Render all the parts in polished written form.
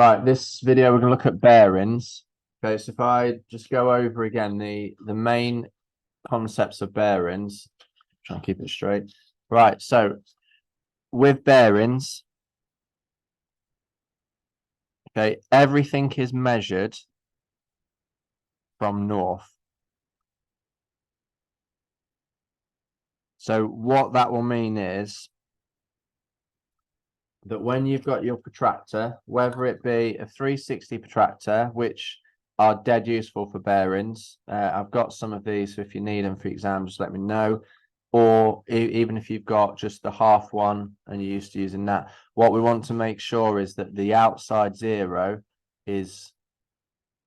Right, this video we're going to look at bearings. Okay, so if I just go over again the main concepts of bearings, try and keep it straight. Right, so with bearings, okay, everything is measured from north. So what that will mean is that when you've got your protractor, whether it be a 360 protractor, which are dead useful for bearings, I've got some of these, so if you need them for exams, just let me know. Or even if you've got just the half one and you're used to using that, what we want to make sure is that the outside zero is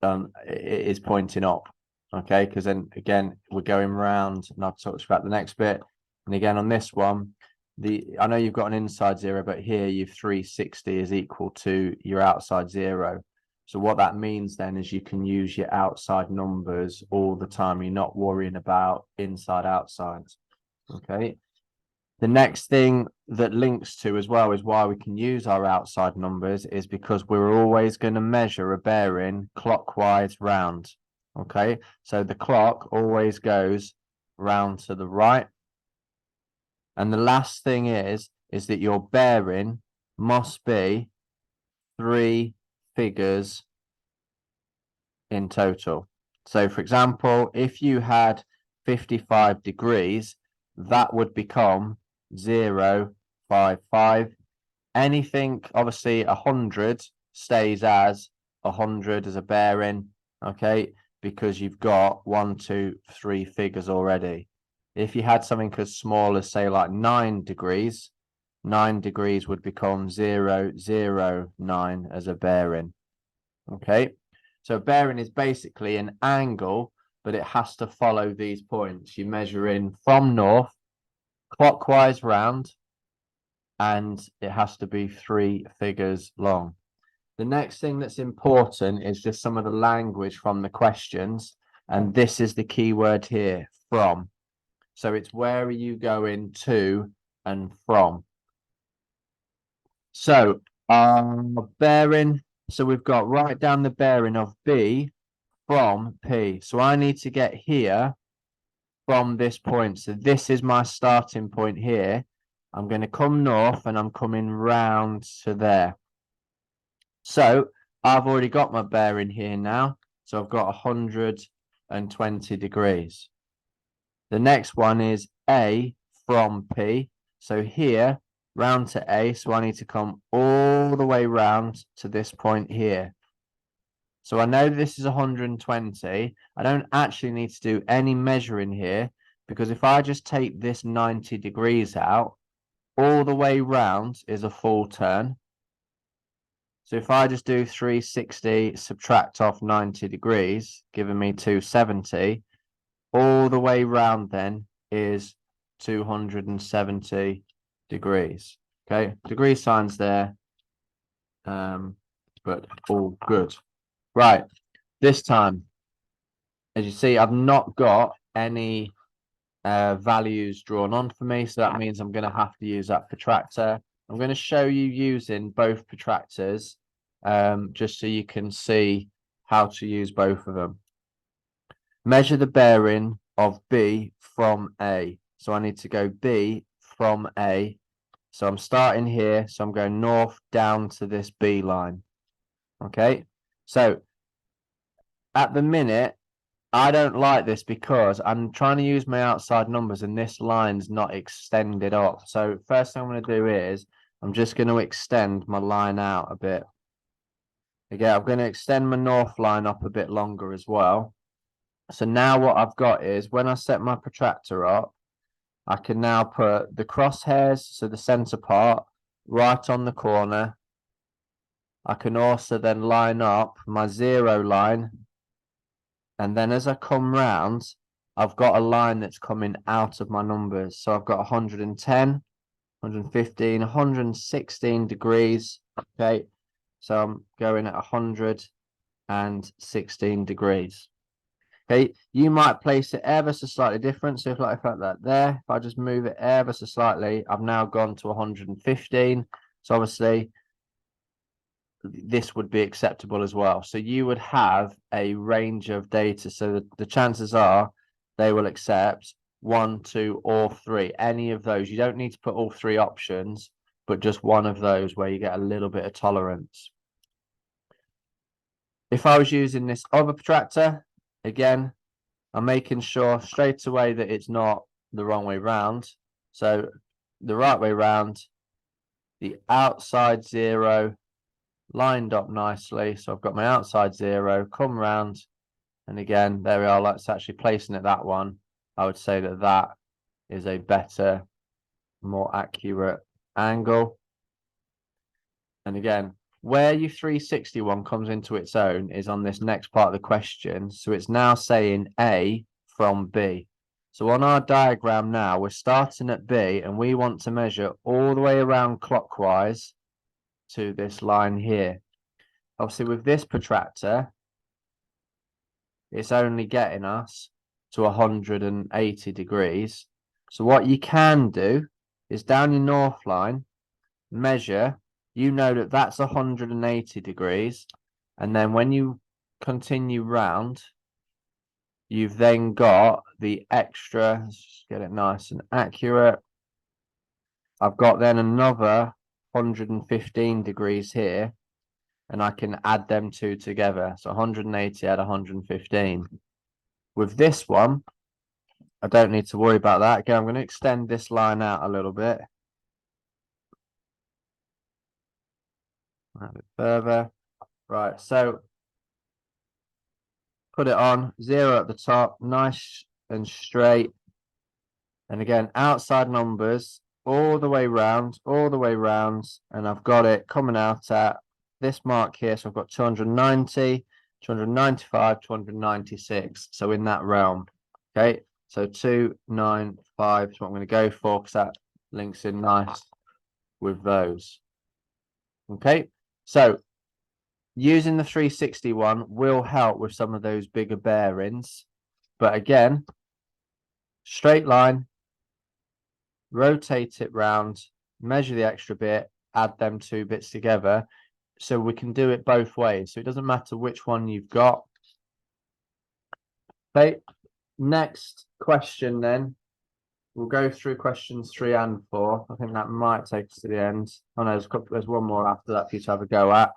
pointing up, okay? Because then again, we're going round, and I'll talk about the next bit. And again, on this one, I know you've got an inside zero, but here your 360 is equal to your outside zero. So what that means then is you can use your outside numbers all the time. You're not worrying about inside outside. Okay. The next thing that links to as well is why we can use our outside numbers is because we're always going to measure a bearing clockwise round. Okay, so the clock always goes round to the right. And the last thing is that your bearing must be 3 figures in total. So for example, if you had 55 degrees, that would become 0.55. Anything obviously 100 stays as 100 as a bearing, okay, because you've got 1, 2, 3 figures already. If you had something as small as say like 9 degrees, 9 degrees would become 0.009 as a bearing. Okay, so a bearing is basically an angle, but it has to follow these points. You measure in from north, clockwise round, and it has to be 3 figures long. The next thing that's important is just some of the language from the questions, and this is the key word here, from. So it's where are you going to and from. So bearing, so we've got write down the bearing of B from P. So I need to get here from this point. So this is my starting point here. I'm going to come north and I'm coming round to there. So I've already got my bearing here now. So I've got 120 degrees. The next one is A from P. So here, round to A. So I need to come all the way round to this point here. So I know this is 120. I don't actually need to do any measuring here because if I just take this 90 degrees out, all the way round is a full turn. So if I just do 360, subtract off 90 degrees, giving me 270, all the way round then is 270 degrees. Okay, degree signs there, but all good. Right, this time, as you see, I've not got any values drawn on for me, so that means I'm going to have to use that protractor. I'm going to show you using both protractors, just so you can see how to use both of them. Measure the bearing of B from A. So I need to go B from A. So I'm starting here, so I'm going north down to this B line. Okay, so at the minute, I don't like this because I'm trying to use my outside numbers and this line's not extended up. So first thing I'm going to do is I'm just going to extend my line out a bit. Again, I'm going to extend my north line up a bit longer as well. So now what I've got is when I set my protractor up, I can now put the crosshairs, so the center part, right on the corner. I can also then line up my 0 line. And then as I come round, I've got a line that's coming out of my numbers. So I've got 110, 115, 116 degrees. Okay, so I'm going at 116 degrees. Okay, you might place it ever so slightly different. So if like that there, if I just move it ever so slightly, I've now gone to 115. So obviously this would be acceptable as well. So you would have a range of data. So the chances are they will accept 1, 2, or 3. Any of those. You don't need to put all 3 options, but just one of those where you get a little bit of tolerance. If I was using this other protractor, again, I'm making sure straight away that it's not the wrong way round. So the right way round, the outside 0 lined up nicely. So I've got my outside 0, come round, and again, there we are. Let's actually placing it that one. I would say that that is a better, more accurate angle. And again, where your 361 comes into its own is on this next part of the question. So it's now saying A from B. So on our diagram now, we're starting at B and we want to measure all the way around clockwise to this line here. Obviously, with this protractor, it's only getting us to 180 degrees. So what you can do is down your north line, measure. You know that that's 180 degrees. And then when you continue round, you've then got the extra, let's just get it nice and accurate. I've got then another 115 degrees here, and I can add them two together. So 180 add 115. With this one, I don't need to worry about that. Again, I'm going to extend this line out a little bit. A bit further. Right, so put it on, 0 at the top, nice and straight. And again, outside numbers all the way round, and I've got it coming out at this mark here. So I've got 290, 295, 296. So in that realm. Okay, so 295 is what I'm going to go for because that links in nice with those. Okay, so using the 361 will help with some of those bigger bearings. But again, straight line, rotate it round, measure the extra bit, add them 2 bits together. So we can do it both ways. So it doesn't matter which one you've got. Okay, next question then. We'll go through questions 3 and 4. I think that might take us to the end. Oh no, there's one more after that for you to have a go at.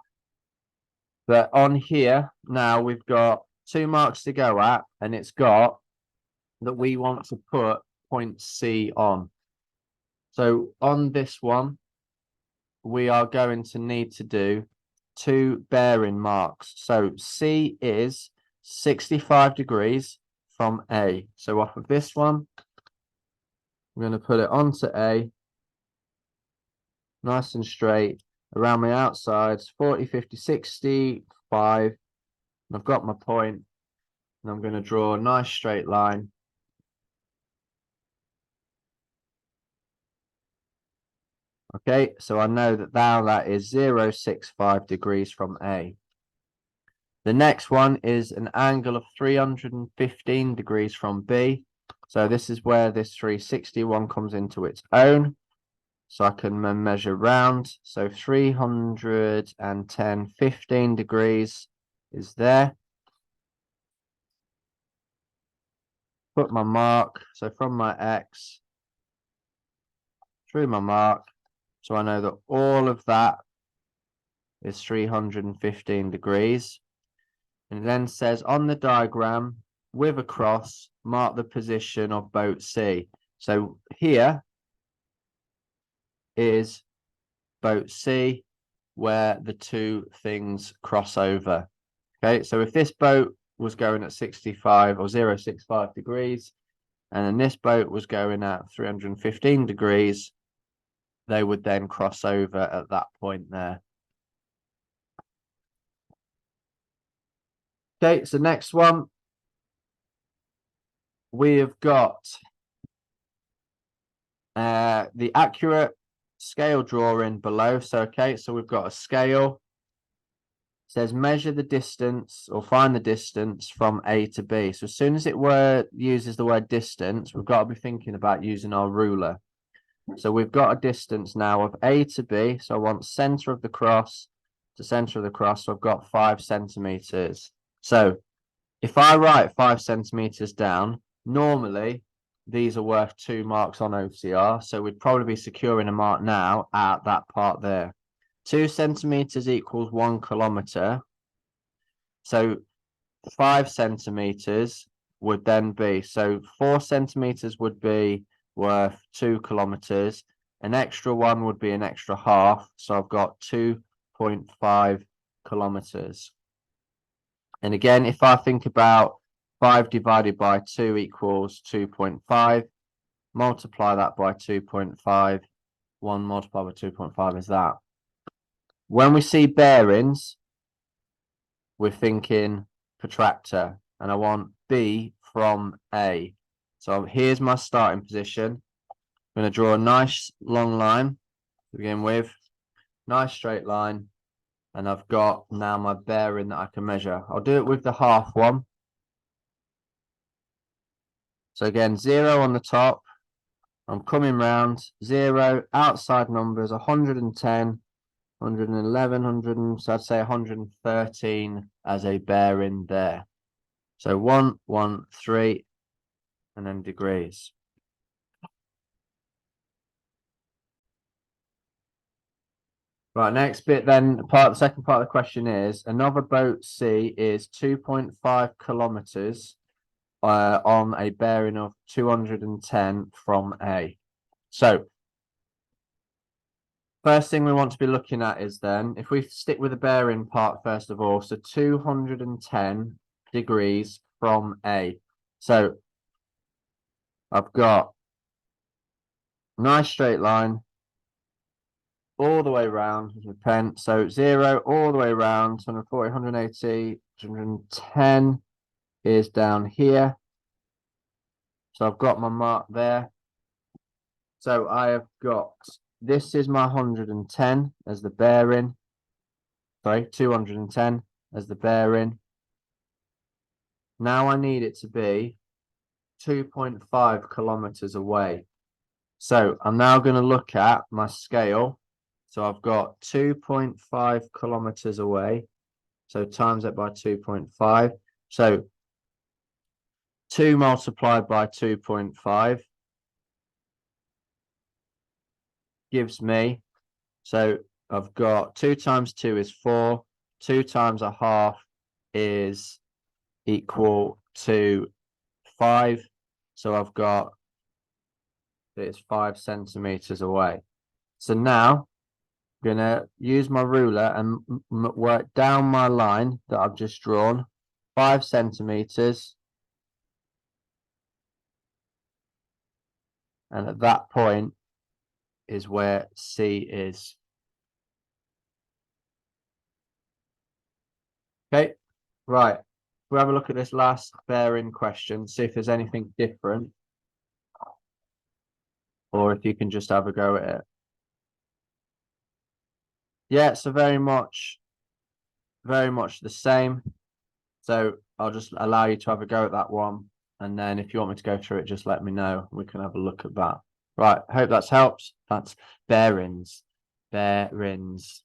But on here, now we've got 2 marks to go at, and it's got that we want to put point C on. So on this one, we are going to need to do 2 bearing marks. So C is 65 degrees from A. So off of this one, I'm going to put it onto A, nice and straight, around my outsides, 40, 50, 65. And I've got my point, and I'm going to draw a nice straight line. Okay, so I know that now that is 065 degrees from A. The next one is an angle of 315 degrees from B. So this is where this 361 comes into its own. So I can measure round. So 310, 15 degrees is there. Put my mark. So from my X through my mark. So I know that all of that is 315 degrees. And it then says on the diagram with a cross, mark the position of boat C. So here is boat C where the 2 things cross over. Okay, so if this boat was going at 65 or 065 degrees, and then this boat was going at 315 degrees, they would then cross over at that point there. Okay, so next one, we have got the accurate scale drawing below. So, okay, so we've got a scale. It says measure the distance or find the distance from A to B. So as soon as it uses the word distance, we've got to be thinking about using our ruler. So we've got a distance now of A to B. So I want center of the cross to center of the cross. So I've got 5 centimeters. So if I write 5 centimeters down, normally these are worth 2 marks on OCR. So we'd probably be securing a mark now at that part there. 2 centimeters equals 1 kilometer. So 5 centimeters would then be, so 4 centimeters would be worth 2 kilometers. An extra one would be an extra half. So I've got 2.5 kilometers. And again, if I think about 5 divided by 2 equals 2.5, multiply that by 2.5, 1 multiplied by 2.5 is that. When we see bearings, we're thinking protractor, and I want B from A. So here's my starting position. I'm going to draw a nice long line to begin with, nice straight line, and I've got now my bearing that I can measure. I'll do it with the half one. So again, 0 on the top. I'm coming round, 0, outside numbers, 110, 111, 100, so I'd say 113 as a bearing there. So 1, 1, 3, and then degrees. Right, next bit then, the second part of the question is, another boat C is 2.5 kilometers on a bearing of 210 from A. So first thing we want to be looking at is then, if we stick with the bearing part first of all, so 210 degrees from A. So I've got a nice straight line all the way around with my pen. So 0 all the way around, 140, 180, 110 is down here. So I've got my mark there. So I have got, this is my 110 as the bearing. Sorry, 210 as the bearing. Now I need it to be 2.5 kilometers away. So I'm now going to look at my scale. So I've got 2.5 kilometers away. So times that by 2.5. So 2 multiplied by 2.5 gives me, so I've got 2 times 2 is 4. 2 times a half is equal to 5. So I've got, it's 5 centimeters away. So now I'm going to use my ruler and work down my line that I've just drawn, 5 centimeters. And at that point is where C is. Okay, right. We'll have a look at this last bearing question, see if there's anything different. Or if you can just have a go at it. Yeah, so very much the same. So I'll just allow you to have a go at that one. And then if you want me to go through it, just let me know. We can have a look at that. Right, hope that's helped. That's bearings. Bearings.